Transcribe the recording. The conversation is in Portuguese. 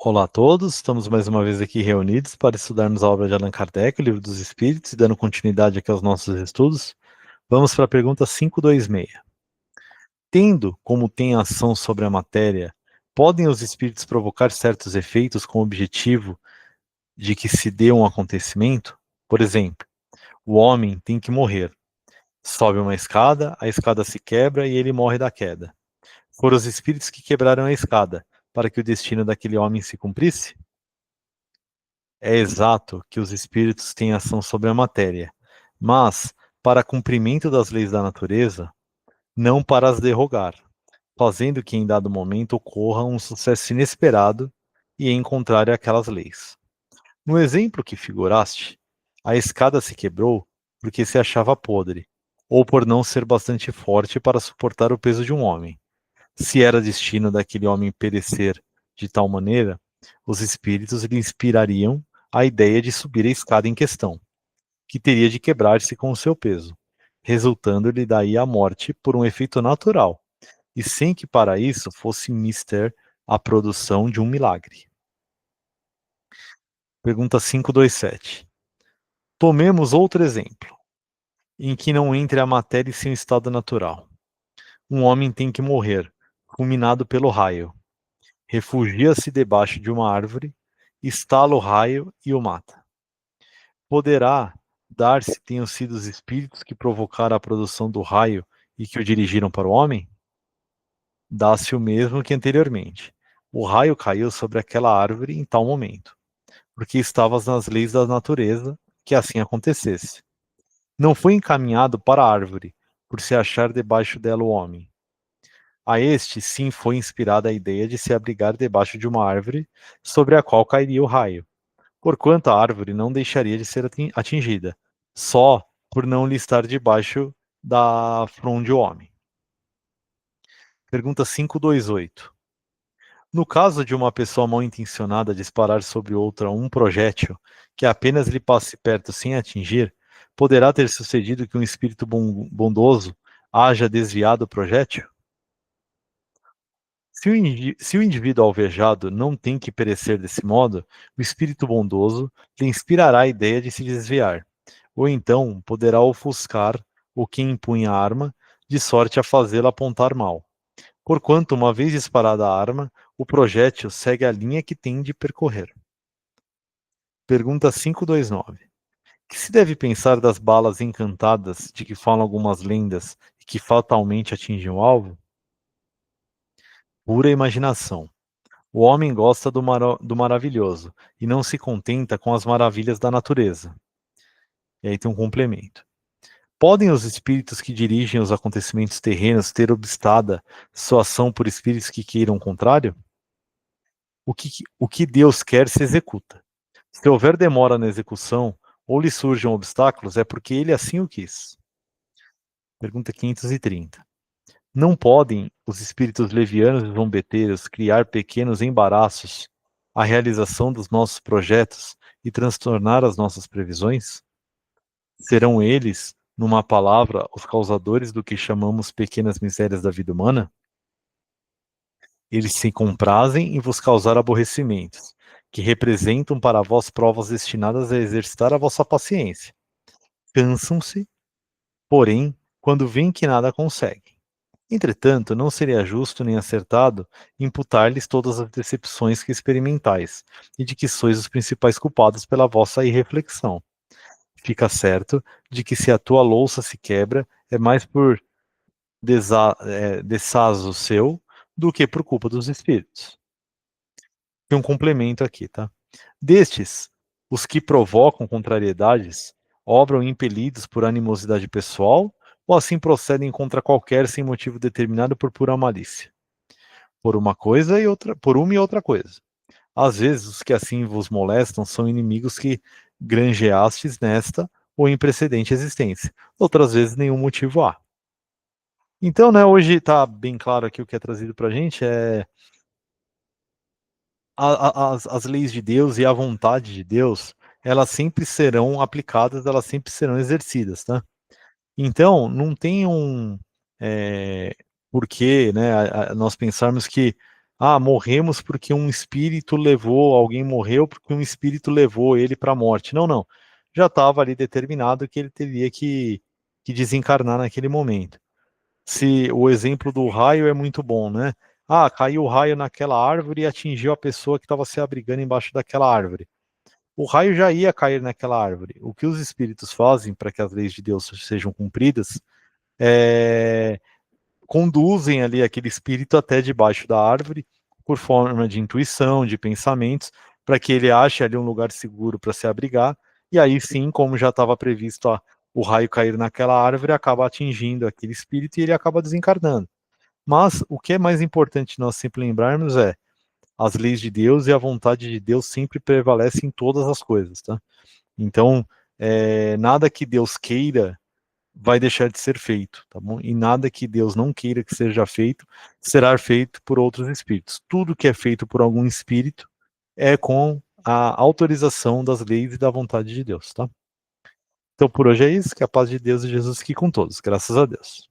Olá a todos, estamos mais uma vez aqui reunidos para estudarmos a obra de Allan Kardec, o Livro dos Espíritos, e dando continuidade aqui aos nossos estudos. Vamos para a pergunta 526. Tendo como tem ação sobre a matéria, podem os espíritos provocar certos efeitos com o objetivo de que se dê um acontecimento? Por exemplo, o homem tem que morrer. Sobe uma escada, a escada se quebra e ele morre da queda. Foram os espíritos que quebraram a escada, para que o destino daquele homem se cumprisse? É exato que os espíritos têm ação sobre a matéria, mas para cumprimento das leis da natureza, não para as derrogar, fazendo que em dado momento ocorra um sucesso inesperado e em contrário àquelas leis. No exemplo que figuraste, a escada se quebrou porque se achava podre, ou por não ser bastante forte para suportar o peso de um homem. Se era destino daquele homem perecer de tal maneira, os espíritos lhe inspirariam a ideia de subir a escada em questão, que teria de quebrar-se com o seu peso, resultando-lhe daí a morte por um efeito natural, e sem que para isso fosse mister a produção de um milagre. Pergunta 527. Tomemos outro exemplo, em que não entre a matéria em seu estado natural. Um homem tem que morrer, fulminado pelo raio. Refugia-se debaixo de uma árvore, estala o raio e o mata. Poderá dar se tenham sido os espíritos que provocaram a produção do raio e que o dirigiram para o homem? Dá-se o mesmo que anteriormente. O raio caiu sobre aquela árvore em tal momento, porque estavas nas leis da natureza que assim acontecesse. Não foi encaminhado para a árvore, por se achar debaixo dela o homem. A este sim foi inspirada a ideia de se abrigar debaixo de uma árvore sobre a qual cairia o raio, porquanto a árvore não deixaria de ser atingida, só por não lhe estar debaixo da fronde o homem. Pergunta 528. No caso de uma pessoa mal intencionada disparar sobre outra um projétil que apenas lhe passe perto sem atingir, poderá ter sucedido que um espírito bondoso haja desviado o projétil? Se o indivíduo alvejado não tem que perecer desse modo, o espírito bondoso lhe inspirará a ideia de se desviar, ou então poderá ofuscar o que empunha a arma, de sorte a fazê-la apontar mal. Porquanto, uma vez disparada a arma, o projétil segue a linha que tem de percorrer. Pergunta 529. Que se deve pensar das balas encantadas de que falam algumas lendas e que fatalmente atingem o alvo? Pura imaginação. O homem gosta do maravilhoso e não se contenta com as maravilhas da natureza. E aí tem um complemento. Podem os espíritos que dirigem os acontecimentos terrenos ter obstada sua ação por espíritos que queiram o contrário? O que Deus quer se executa. Se houver demora na execução ou lhe surjam obstáculos, é porque ele assim o quis. Pergunta 530. Não podem os espíritos levianos e zombeteiros criar pequenos embaraços à realização dos nossos projetos e transtornar as nossas previsões? Serão eles, numa palavra, os causadores do que chamamos pequenas misérias da vida humana? Eles se comprazem em vos causar aborrecimentos, que representam para vós provas destinadas a exercitar a vossa paciência. Cansam-se, porém, quando veem que nada conseguem. Entretanto, não seria justo nem acertado imputar-lhes todas as decepções que experimentais, e de que sois os principais culpados pela vossa irreflexão. Fica certo de que se a tua louça se quebra, é mais por desazo seu do que por culpa dos espíritos. Tem um complemento aqui, tá? Destes, os que provocam contrariedades obram impelidos por animosidade pessoal ou assim procedem contra qualquer sem motivo determinado por pura malícia? Por uma coisa e outra, por uma e outra coisa. Às vezes, os que assim vos molestam são inimigos que granjeastes nesta ou em precedente existência. Outras vezes, nenhum motivo há. Então, né, hoje está bem claro aqui o que é trazido para a gente, as leis de Deus e a vontade de Deus, elas sempre serão aplicadas, elas sempre serão exercidas, tá? Então, não tem um porquê, né, nós pensarmos que morremos porque um espírito levou, alguém morreu porque um espírito levou ele para a morte. Não, não. Já estava ali determinado que ele teria que desencarnar naquele momento. Se o exemplo do raio é muito bom, né? Caiu o raio naquela árvore e atingiu a pessoa que estava se abrigando embaixo daquela árvore. O raio já ia cair naquela árvore. O que os espíritos fazem para que as leis de Deus sejam cumpridas é conduzem ali aquele espírito até debaixo da árvore, por forma de intuição, de pensamentos, para que ele ache ali um lugar seguro para se abrigar, e aí sim, como já estava previsto o raio cair naquela árvore, acaba atingindo aquele espírito e ele acaba desencarnando. Mas o que é mais importante nós sempre lembrarmos é as leis de Deus e a vontade de Deus sempre prevalecem em todas as coisas, tá? Então, nada que Deus queira vai deixar de ser feito, tá bom? E nada que Deus não queira que seja feito será feito por outros espíritos. Tudo que é feito por algum espírito é com a autorização das leis e da vontade de Deus, tá? Então por hoje é isso, que a paz de Deus e Jesus fique com todos, graças a Deus.